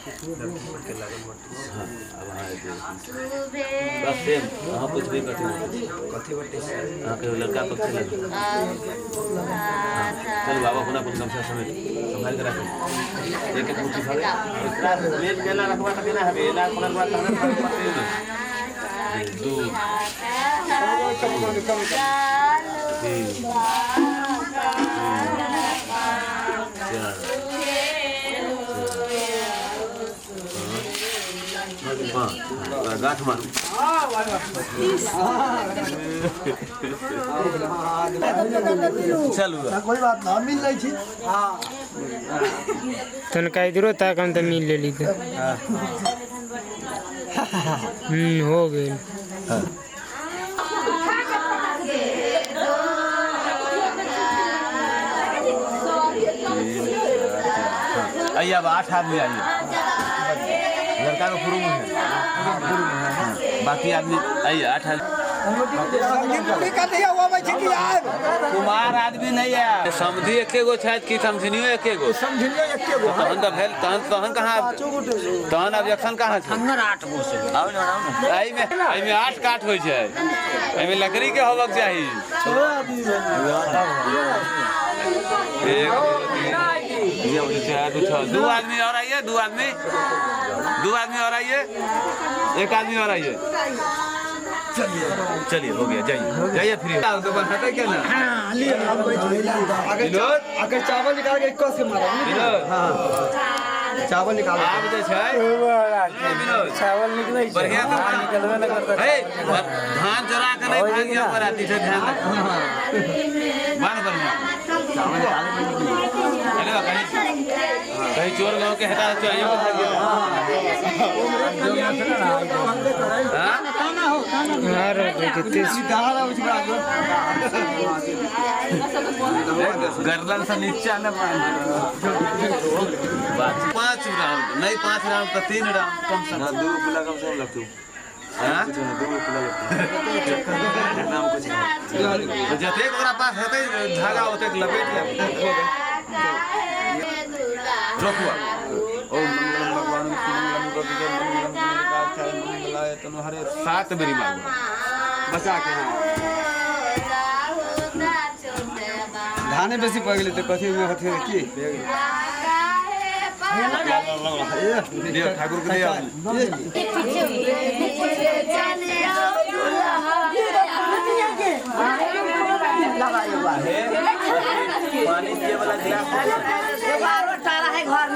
हाँ अब हाँ बस सेम वहाँ कुछ भी कठिन हाँ के लड़का पक्ष लगा हाँ चल बाबा अपना कुछ कम से समय संभाल कर रखें एक एक मुट्ठी खा प्लेट केला रखवा तक ना है केला पकड़ बात करना पड़ते हैं दो गाठ मारू चलू कोई बात ना मिल रही थी हाँ तन का इधरो तक हम तो मिल ले ली तो हो गए आइए अब 8 आदमी आइए लड़का का फुरूम है बाकी आदमी आइए 8 आदमी कुमार आदमी नहीं है समझी एके गो छात की समझनियो एके गो तहन तो भेल तहन कहां तहन ऑब्जेक्शन कहां छै 8 गो से आई में 8 काट होय छै एई में लकड़ी के होबक चाही 6 आदमी दो आदमी और आइए दो आदमी और आइए एक आदमी और आइए चलिए हो गया जाइए फ्री हटे क्या ना अगर चावल निकाल के कस के मारो चावल निकाल आब जे छै चावल निकले बढ़िया निकलबे न करता है धान चोरा के नहीं भागिया पर आती है ध्यान रख मान बढ़िया चावल निकाल हेलो कहीं चोर गांव के हटा चाहिए यार कितने गर्दन से नीचे न 5 राउंड नहीं 5 राउंड तो 3 राउंड कम से कम 2 पुला कम से कम लगती हां 2 पुला नाम कुछ तो जते ओकरा पास हेतै धागा होते लपेट ले रोकुआ ओम मंगलम भगवान मंगलम गोविंद मंगलम काचाय मंगलाय तनु हरे 7 बेरी मांगो बचा के धाने बेसी पड़ गेलै त कथि में हथे की दियो ठाकुर के दियो पानी पिए वाला गिलास है घर